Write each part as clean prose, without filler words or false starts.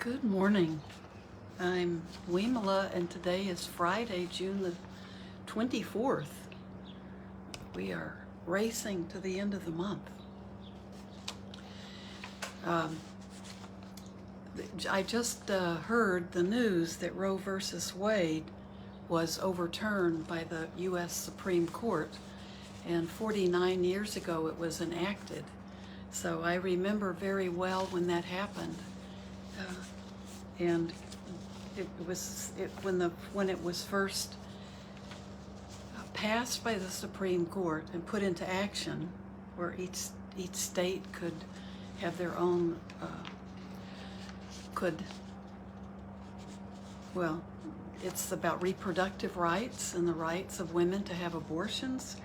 Good morning. I'm Vimala, and today is Friday, June the 24th. We are racing to the end of the month. I just heard the news that Roe versus Wade was overturned by the U.S. Supreme Court, and 49 years ago it was enacted. So I remember very well when that happened. And when it was first passed by the Supreme Court and put into action, where each state could have their own it's about reproductive rights and the rights of women to have abortions,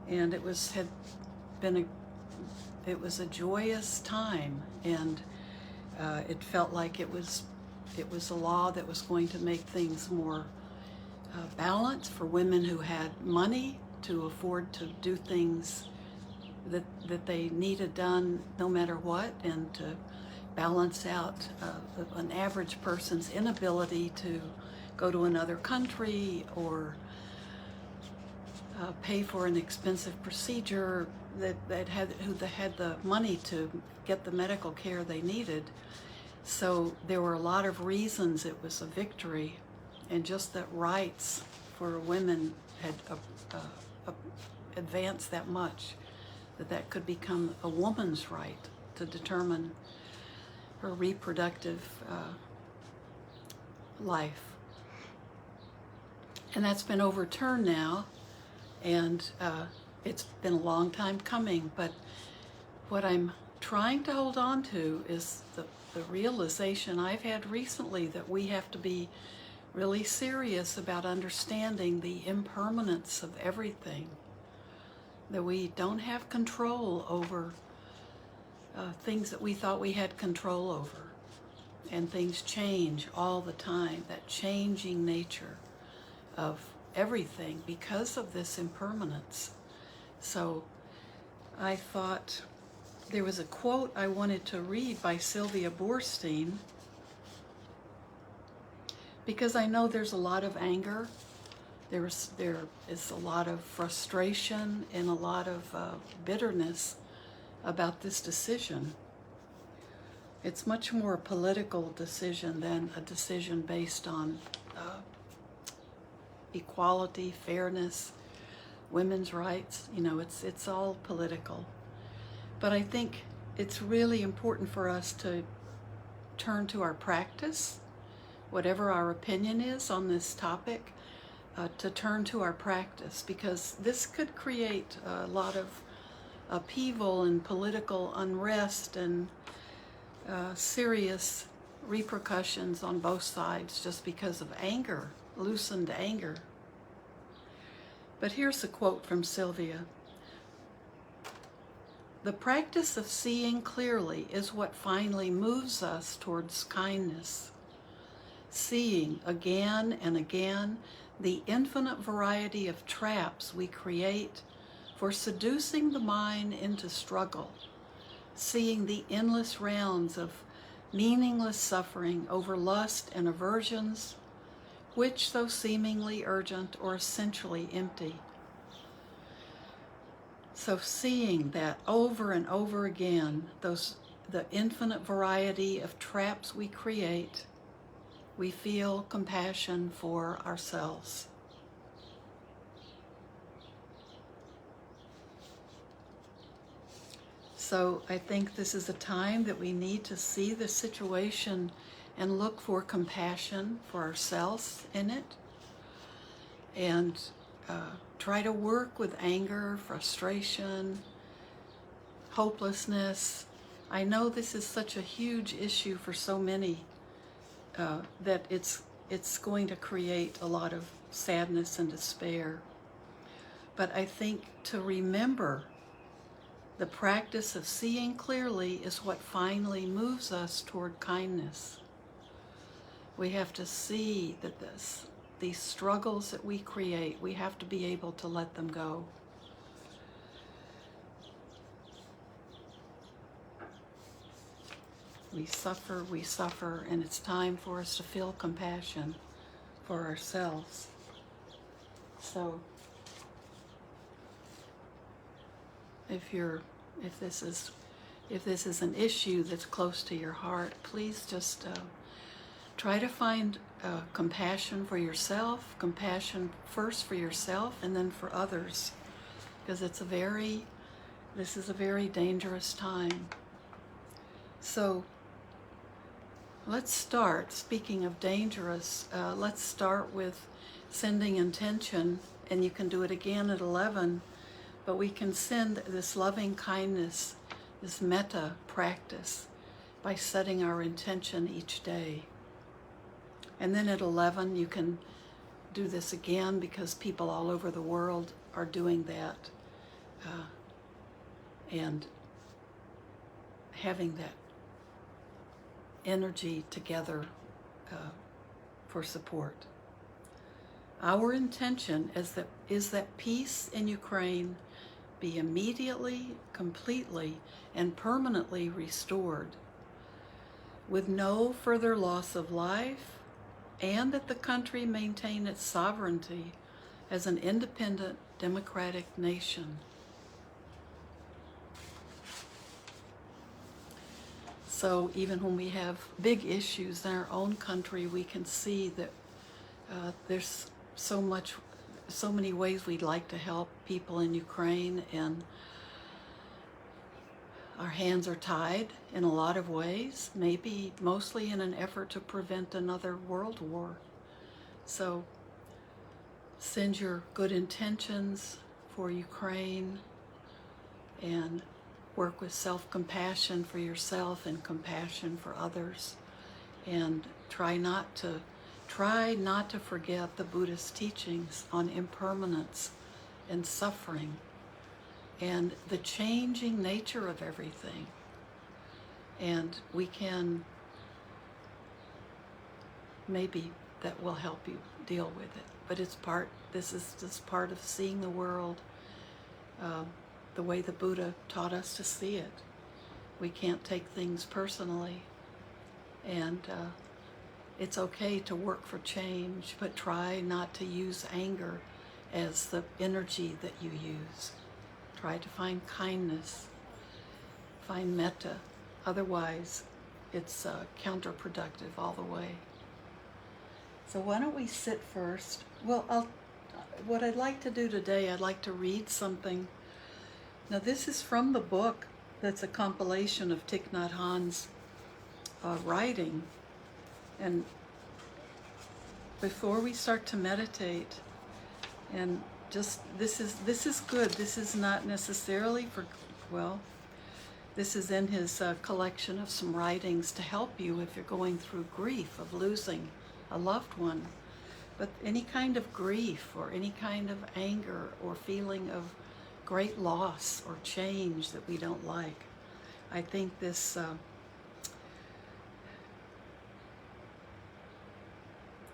and it was a joyous time, and it felt like it was a law that was going to make things more balanced for women who had money to afford to do things that they needed done no matter what, and to balance out an average person's inability to go to another country or pay for an expensive procedure who had the money to get the medical care they needed. So there were a lot of reasons it was a victory, and just that rights for women had advanced that much, that could become a woman's right to determine her reproductive life. And that's been overturned now, and it's been a long time coming, but what I'm trying to hold on to is the realization I've had recently that we have to be really serious about understanding the impermanence of everything, that we don't have control over things that we thought we had control over, and things change all the time, that changing nature of everything because of this impermanence. So I thought there was a quote I wanted to read by Sylvia Boorstein, because I know there's a lot of anger, there is a lot of frustration and a lot of bitterness about this decision. It's much more a political decision than a decision based on equality, fairness, women's rights. It's all political. But I think it's really important for us to turn to our practice, whatever our opinion is on this topic, to turn to our practice, because this could create a lot of upheaval and political unrest and serious repercussions on both sides just because of anger, loosened anger. But here's a quote from Sylvia. "The practice of seeing clearly is what finally moves us towards kindness. Seeing again and again the infinite variety of traps we create for seducing the mind into struggle, seeing the endless rounds of meaningless suffering over lust and aversions, which, though seemingly urgent, are essentially empty." So seeing that over and over again, the infinite variety of traps we create, we feel compassion for ourselves. So I think this is a time that we need to see the situation and look for compassion for ourselves in it, and try to work with anger, frustration, hopelessness. I know this is such a huge issue for so many that it's going to create a lot of sadness and despair. But I think to remember the practice of seeing clearly is what finally moves us toward kindness. We have to see that these struggles that we create, we have to be able to let them go. We suffer, and it's time for us to feel compassion for ourselves. So if this is an issue that's close to your heart, please just try to find compassion for yourself, compassion first for yourself and then for others, because this is a very dangerous time. So let's start, speaking of dangerous, let's start with sending intention, and you can do it again at 11, but we can send this loving kindness, this metta practice, by setting our intention each day. And then at 11, you can do this again, because people all over the world are doing that, and having that energy together for support. Our intention is that peace in Ukraine be immediately, completely, and permanently restored, with no further loss of life, and that the country maintain its sovereignty as an independent, democratic nation. So even when we have big issues in our own country, we can see that there's so many ways we'd like to help people in Ukraine, and our hands are tied in a lot of ways, maybe mostly in an effort to prevent another world war. So send your good intentions for Ukraine, and work with self-compassion for yourself and compassion for others, and try not to forget the Buddhist teachings on impermanence and suffering and the changing nature of everything. And maybe that will help you deal with it. But this is just part of seeing the world the way the Buddha taught us to see it. We can't take things personally, and it's okay to work for change, but try not to use anger as the energy that you use. Try to find kindness, find metta. Otherwise, it's counterproductive all the way. So why don't we sit first? Well, what I'd like to do today, I'd like to read something. Now, this is from the book that's a compilation of Thich Nhat Hanh's writing. And before we start to meditate, and just this is good. This is not necessarily this is in his collection of some writings to help you if you're going through grief of losing a loved one. But any kind of grief or any kind of anger or feeling of great loss or change that we don't like, I think this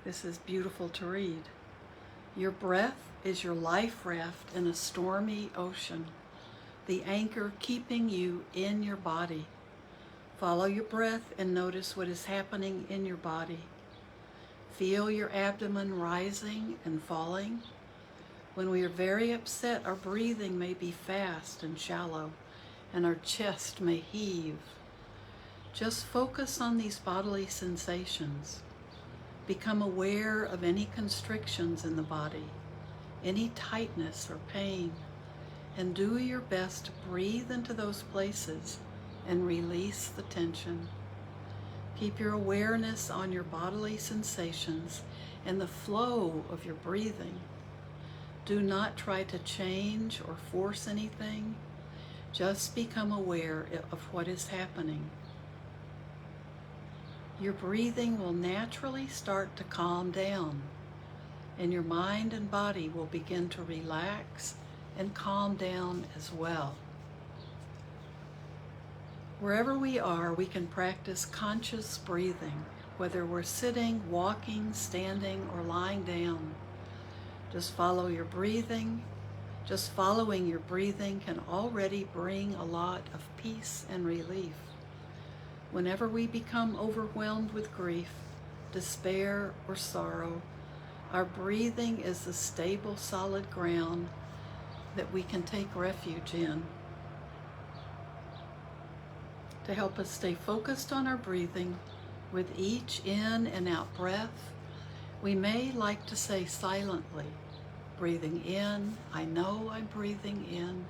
is beautiful to read. Your breath is your life raft in a stormy ocean, the anchor keeping you in your body. Follow your breath and notice what is happening in your body. Feel your abdomen rising and falling. When we are very upset, our breathing may be fast and shallow, and our chest may heave. Just focus on these bodily sensations. Become aware of any constrictions in the body, any tightness or pain, and do your best to breathe into those places and release the tension. Keep your awareness on your bodily sensations and the flow of your breathing. Do not try to change or force anything. Just become aware of what is happening. Your breathing will naturally start to calm down, and your mind and body will begin to relax and calm down as well. Wherever we are, we can practice conscious breathing, whether we're sitting, walking, standing, or lying down. Just follow your breathing. Just following your breathing can already bring a lot of peace and relief. Whenever we become overwhelmed with grief, despair, or sorrow, our breathing is the stable, solid ground that we can take refuge in. To help us stay focused on our breathing, with each in and out breath, we may like to say silently, breathing in, I know I'm breathing in.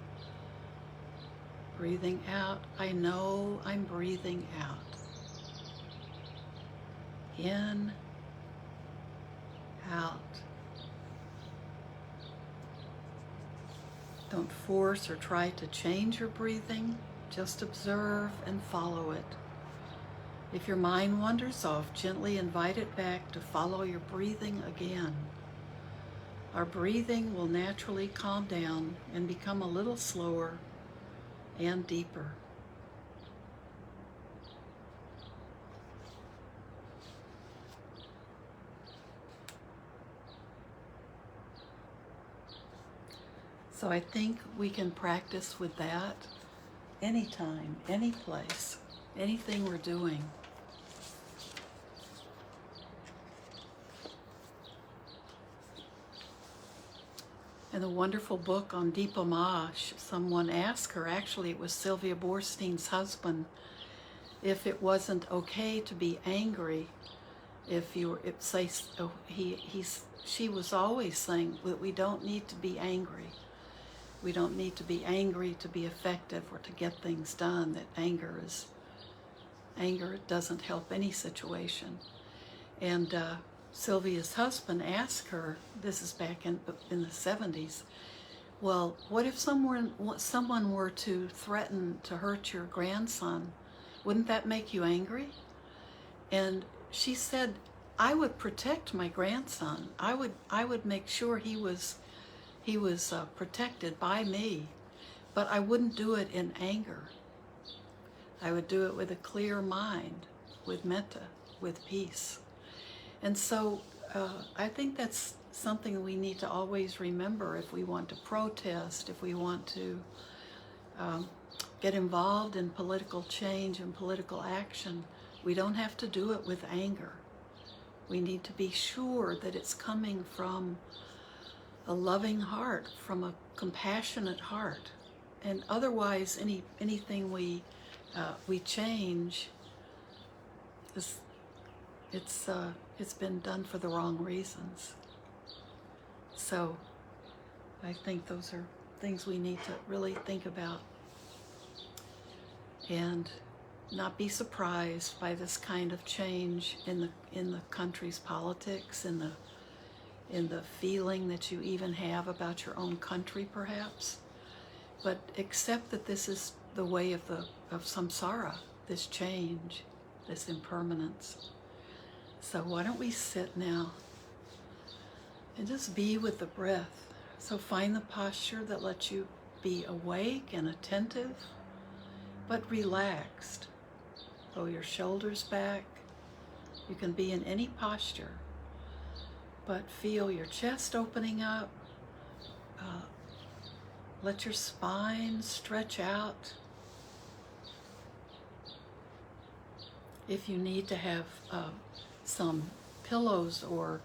Breathing out, I know I'm breathing out. In, out. Don't force or try to change your breathing. Just observe and follow it. If your mind wanders off, gently invite it back to follow your breathing again. Our breathing will naturally calm down and become a little slower and deeper. So I think we can practice with that anytime, any place, anything we're doing. In the wonderful book on Deepa Ma, someone asked her, actually it was Sylvia Boorstein's husband, if it wasn't okay to be angry. She was always saying that we don't need to be angry. We don't need to be angry to be effective or to get things done. That anger doesn't help any situation. And Sylvia's husband asked her, this is back in the 70s, well, what if someone were to threaten to hurt your grandson? Wouldn't that make you angry? And she said, I would protect my grandson. I would make sure he was protected by me, but I wouldn't do it in anger. I would do it with a clear mind, with metta, with peace. And so I think that's something we need to always remember if we want to protest, if we want to get involved in political change and political action. We don't have to do it with anger. We need to be sure that it's coming from a loving heart, from a compassionate heart. And otherwise, anything we change, it's been done for the wrong reasons. So I think those are things we need to really think about and not be surprised by this kind of change in the country's politics, in the feeling that you even have about your own country, perhaps. But accept that this is the way of samsara, this change, this impermanence. So why don't we sit now and just be with the breath. So find the posture that lets you be awake and attentive, but relaxed. Throw your shoulders back. You can be in any posture, but feel your chest opening up. Let your spine stretch out. If you need to have some pillows or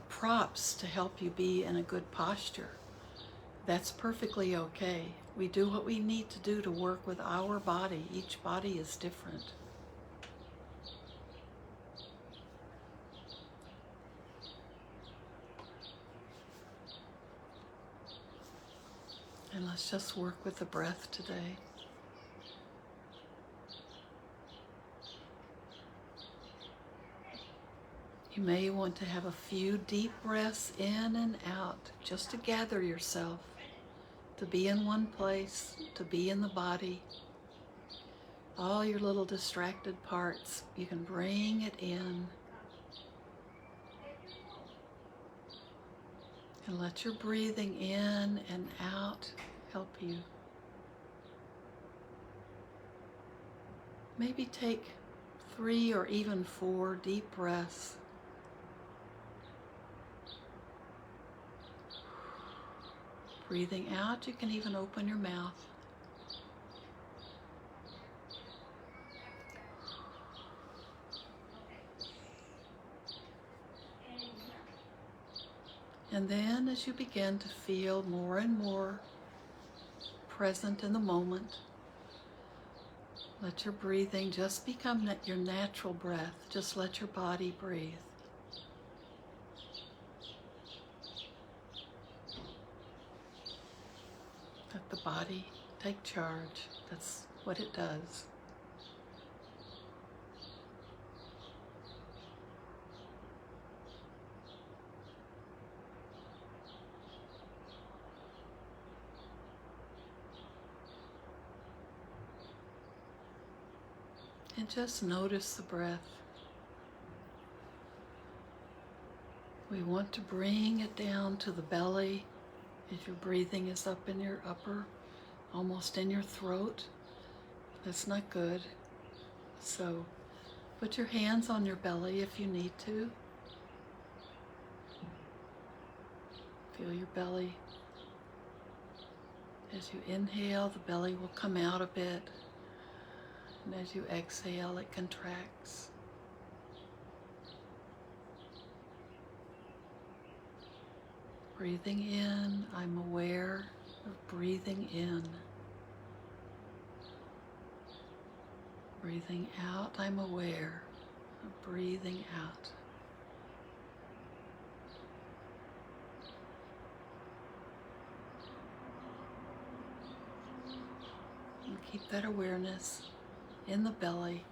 props to help you be in a good posture, that's perfectly okay. We do what we need to do to work with our body. Each body is different. And let's just work with the breath today. You may want to have a few deep breaths in and out, just to gather yourself, to be in one place, to be in the body. All your little distracted parts, you can bring it in. And let your breathing in and out help you. Maybe take 3 or even 4 deep breaths. Breathing out, you can even open your mouth. And then as you begin to feel more and more present in the moment, let your breathing just become your natural breath. Just let your body breathe. Let the body take charge. That's what it does. And just notice the breath. We want to bring it down to the belly as your breathing is up in your upper, almost in your throat. That's not good. So put your hands on your belly if you need to. Feel your belly. As you inhale, the belly will come out a bit. And as you exhale, it contracts. Breathing in, I'm aware of breathing in. Breathing out, I'm aware of breathing out. And keep that awareness in the belly.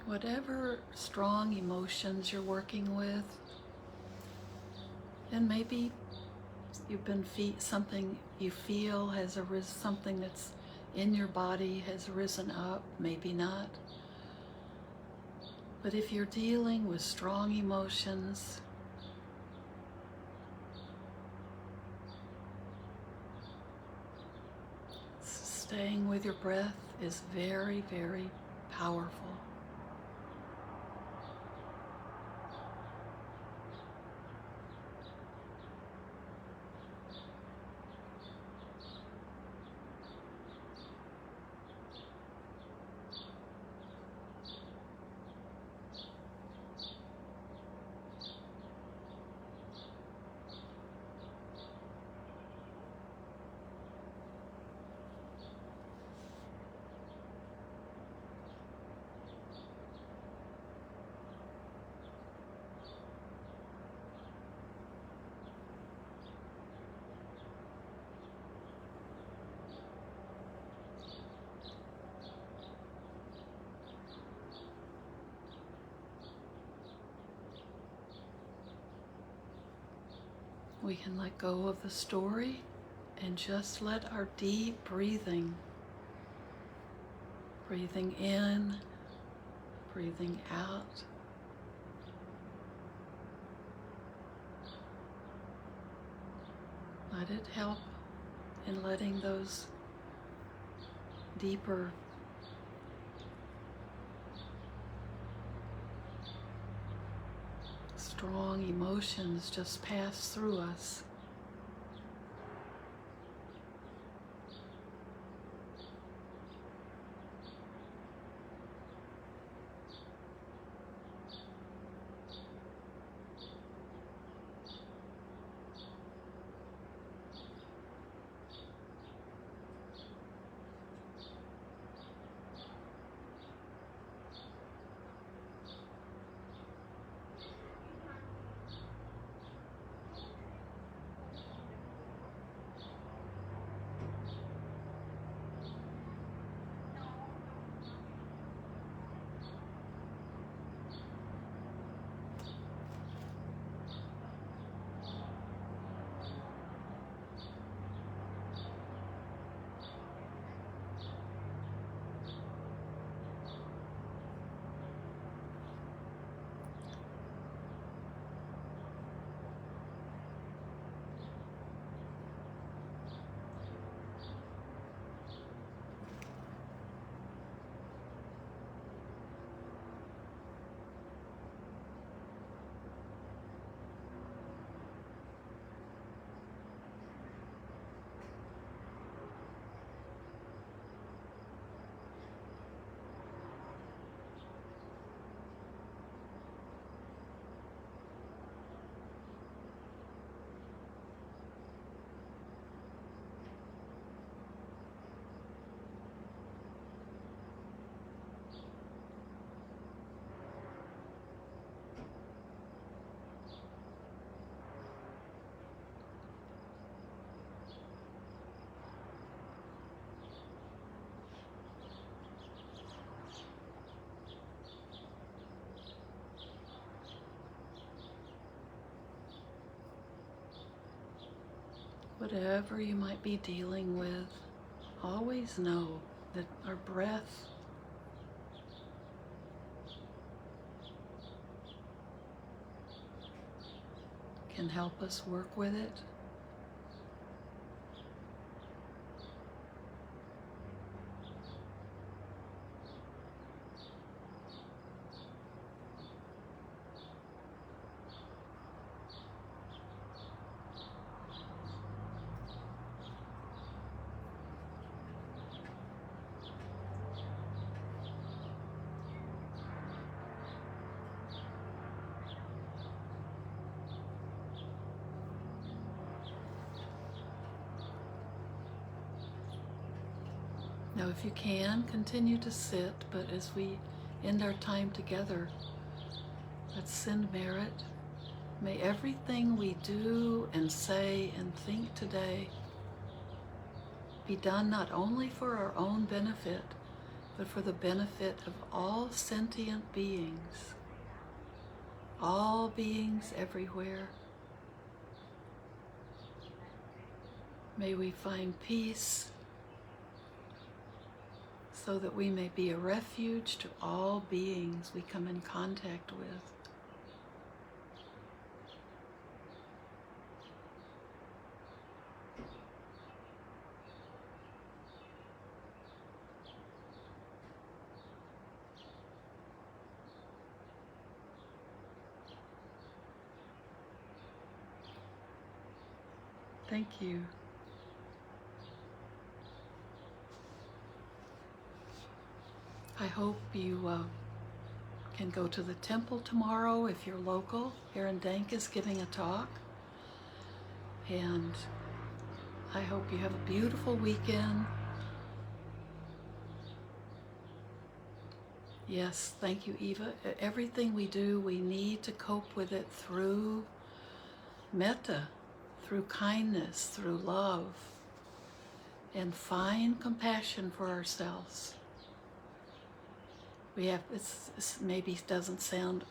Whatever strong emotions you're working with, and maybe you've been something you feel has arisen, something that's in your body has risen up, maybe not. But if you're dealing with strong emotions, staying with your breath is very, very powerful. We can let go of the story and just let our deep breathing in, breathing out, let it help in letting those deeper strong emotions just pass through us. Whatever you might be dealing with, always know that our breath can help us work with it. Now, if you can, continue to sit, but as we end our time together, let's send merit. May everything we do and say and think today be done not only for our own benefit, but for the benefit of all sentient beings, all beings everywhere. May we find peace, so that we may be a refuge to all beings we come in contact with. Thank you. I hope you can go to the temple tomorrow if you're local. Aaron Dank is giving a talk. And I hope you have a beautiful weekend. Yes, thank you, Eva. Everything we do, we need to cope with it through metta, through kindness, through love, and find compassion for ourselves. We have, this maybe doesn't sound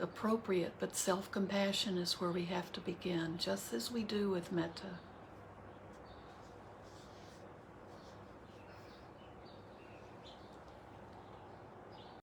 appropriate, but self-compassion is where we have to begin, just as we do with metta.